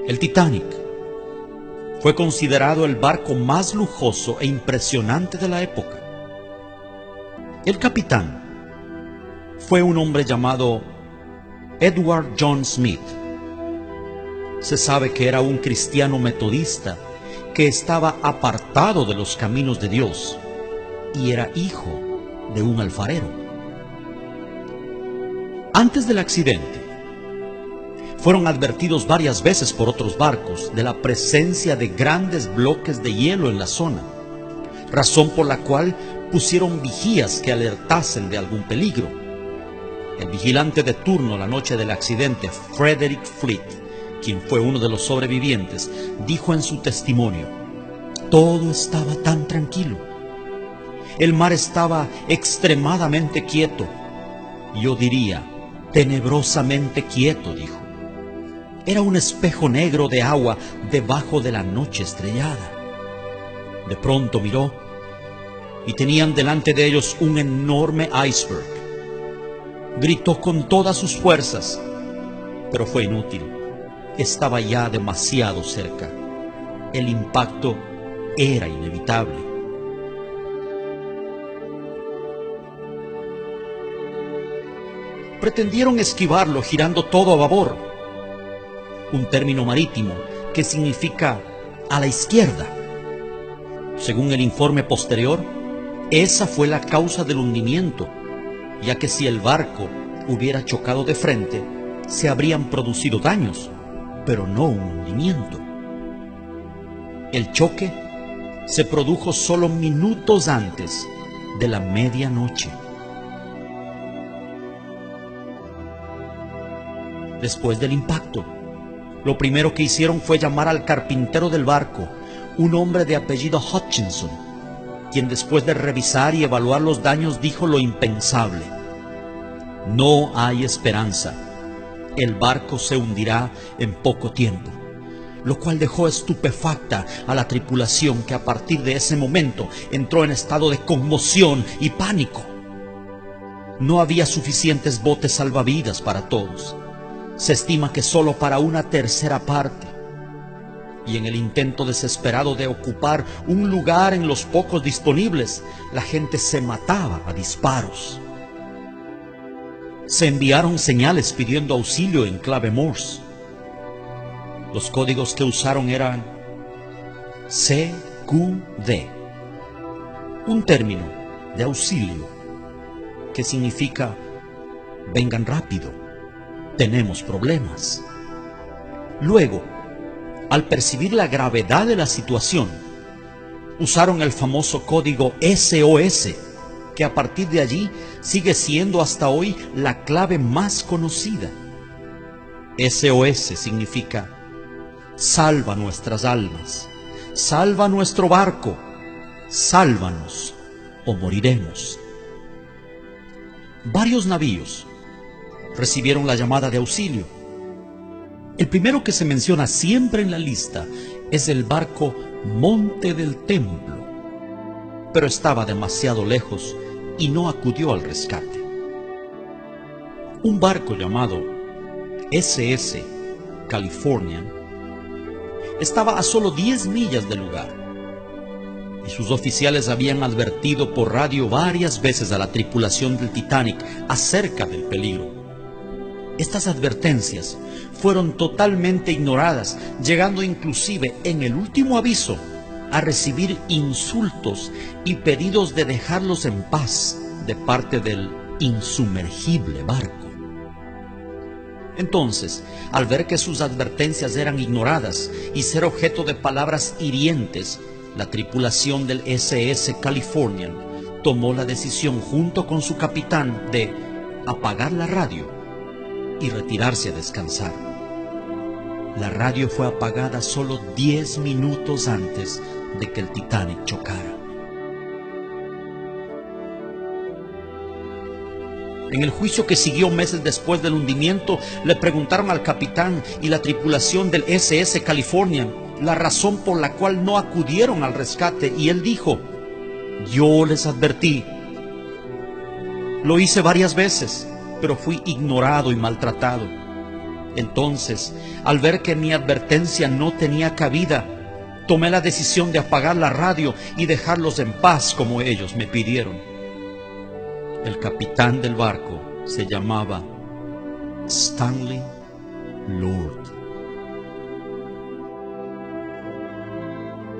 El Titanic fue considerado el barco más lujoso e impresionante de la época. El capitán fue un hombre llamado Edward John Smith. Se sabe que era un cristiano metodista que estaba apartado de los caminos de Dios y era hijo de un alfarero. Antes del accidente, fueron advertidos varias veces por otros barcos de la presencia de grandes bloques de hielo en la zona, razón por la cual pusieron vigías que alertasen de algún peligro. El vigilante de turno la noche del accidente, Frederick Fleet, quien fue uno de los sobrevivientes, dijo en su testimonio: todo estaba tan tranquilo. El mar estaba extremadamente quieto. Yo diría, tenebrosamente quieto, dijo. Era un espejo negro de agua debajo de la noche estrellada. De pronto miró y tenían delante de ellos un enorme iceberg. Gritó con todas sus fuerzas, pero fue inútil. Estaba ya demasiado cerca. El impacto era inevitable. Pretendieron esquivarlo girando todo a babor, un término marítimo que significa a la izquierda. Según el informe posterior, esa fue la causa del hundimiento, ya que si el barco hubiera chocado de frente, se habrían producido daños, pero no un hundimiento. El choque se produjo solo minutos antes de la medianoche. Después del impacto, lo primero que hicieron fue llamar al carpintero del barco, un hombre de apellido Hutchinson, quien después de revisar y evaluar los daños dijo lo impensable: no hay esperanza, el barco se hundirá en poco tiempo, lo cual dejó estupefacta a la tripulación, que a partir de ese momento entró en estado de conmoción y pánico. No había suficientes botes salvavidas para todos. Se estima que solo para una tercera parte. Y en el intento desesperado de ocupar un lugar en los pocos disponibles, la gente se mataba a disparos. Se enviaron señales pidiendo auxilio en clave Morse. Los códigos que usaron eran CQD, un término de auxilio que significa vengan rápido, tenemos problemas. Luego, al percibir la gravedad de la situación, usaron el famoso código SOS, que a partir de allí sigue siendo hasta hoy la clave más conocida. SOS significa salva nuestras almas, salva nuestro barco, sálvanos o moriremos. Varios navíos recibieron la llamada de auxilio. El primero que se menciona siempre en la lista es el barco Monte del Templo, pero estaba demasiado lejos y no acudió al rescate. Un barco llamado SS Californian estaba a solo 10 millas del lugar, y sus oficiales habían advertido por radio varias veces a la tripulación del Titanic acerca del peligro. Estas advertencias fueron totalmente ignoradas, llegando inclusive en el último aviso a recibir insultos y pedidos de dejarlos en paz de parte del insumergible barco. Entonces, al ver que sus advertencias eran ignoradas y ser objeto de palabras hirientes, la tripulación del SS Californian tomó la decisión junto con su capitán de apagar la radio y retirarse a descansar. La radio fue apagada solo 10 minutos antes de que el Titanic chocara. En el juicio que siguió meses después del hundimiento, le preguntaron al capitán y la tripulación del SS Californian la razón por la cual no acudieron al rescate, y él dijo: yo les advertí. Lo hice varias veces, pero fui ignorado y maltratado. Entonces, al ver que mi advertencia no tenía cabida, tomé la decisión de apagar la radio y dejarlos en paz como ellos me pidieron. El capitán del barco se llamaba Stanley Lord.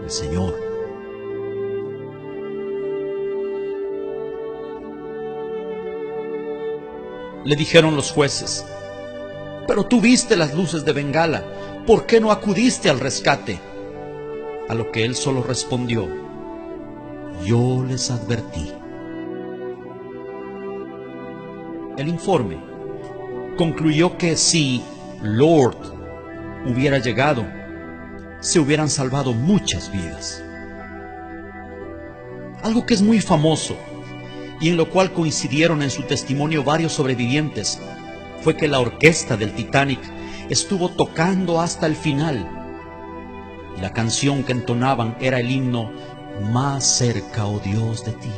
El Señor le dijeron los jueces: pero tú viste las luces de Bengala, ¿por qué no acudiste al rescate? A lo que él solo respondió: yo les advertí. El informe concluyó que si Lord hubiera llegado, se hubieran salvado muchas vidas. Algo que es muy famoso y en lo cual coincidieron en su testimonio varios sobrevivientes fue que la orquesta del Titanic estuvo tocando hasta el final. Y la canción que entonaban era el himno Más cerca, oh Dios, de ti.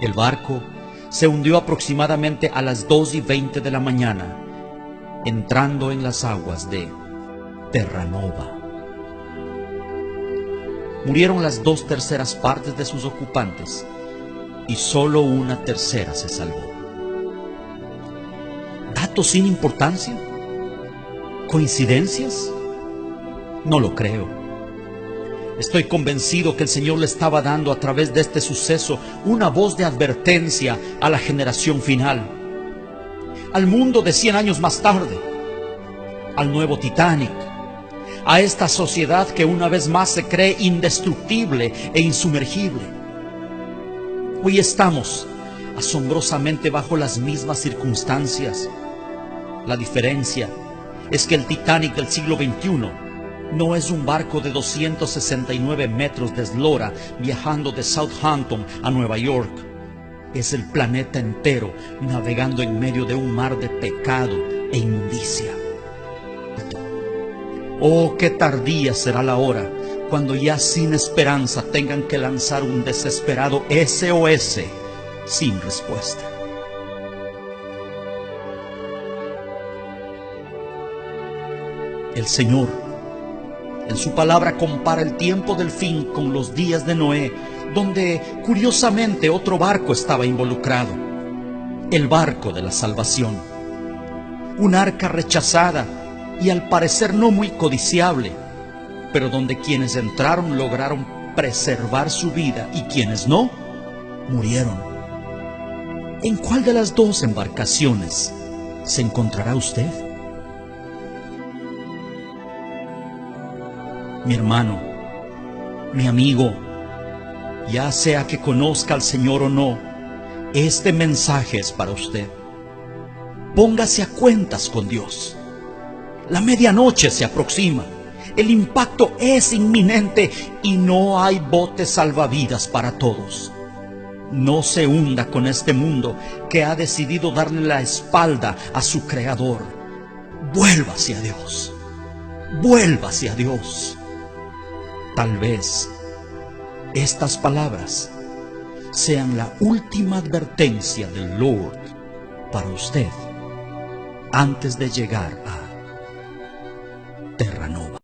El barco se hundió aproximadamente a las 2:20 de la mañana, entrando en las aguas de Terranova. Murieron las 2/3 partes de sus ocupantes y solo 1/3 se salvó. ¿Datos sin importancia? ¿Coincidencias? No lo creo. Estoy convencido que el Señor le estaba dando a través de este suceso una voz de advertencia a la generación final, al mundo de 100 años más tarde, al nuevo Titanic, a esta sociedad que una vez más se cree indestructible e insumergible. Hoy estamos asombrosamente bajo las mismas circunstancias. La diferencia es que el Titanic del siglo XXI no es un barco de 269 metros de eslora viajando de Southampton a Nueva York. Es el planeta entero navegando en medio de un mar de pecado e inmundicia. Oh, qué tardía será la hora cuando ya sin esperanza tengan que lanzar un desesperado SOS sin respuesta. El Señor en su palabra compara el tiempo del fin con los días de Noé, donde curiosamente otro barco estaba involucrado, el barco de la salvación. Un arca rechazada y al parecer no muy codiciable, pero donde quienes entraron lograron preservar su vida y quienes no, murieron. ¿En cuál de las dos embarcaciones se encontrará usted? Mi hermano, mi amigo, ya sea que conozca al Señor o no, este mensaje es para usted. Póngase a cuentas con Dios. La medianoche se aproxima, el impacto es inminente y no hay botes salvavidas para todos. No se hunda con este mundo que ha decidido darle la espalda a su Creador. Vuélvase a Dios, vuélvase a Dios. Tal vez estas palabras sean la última advertencia del Lord para usted antes de llegar a Terranova.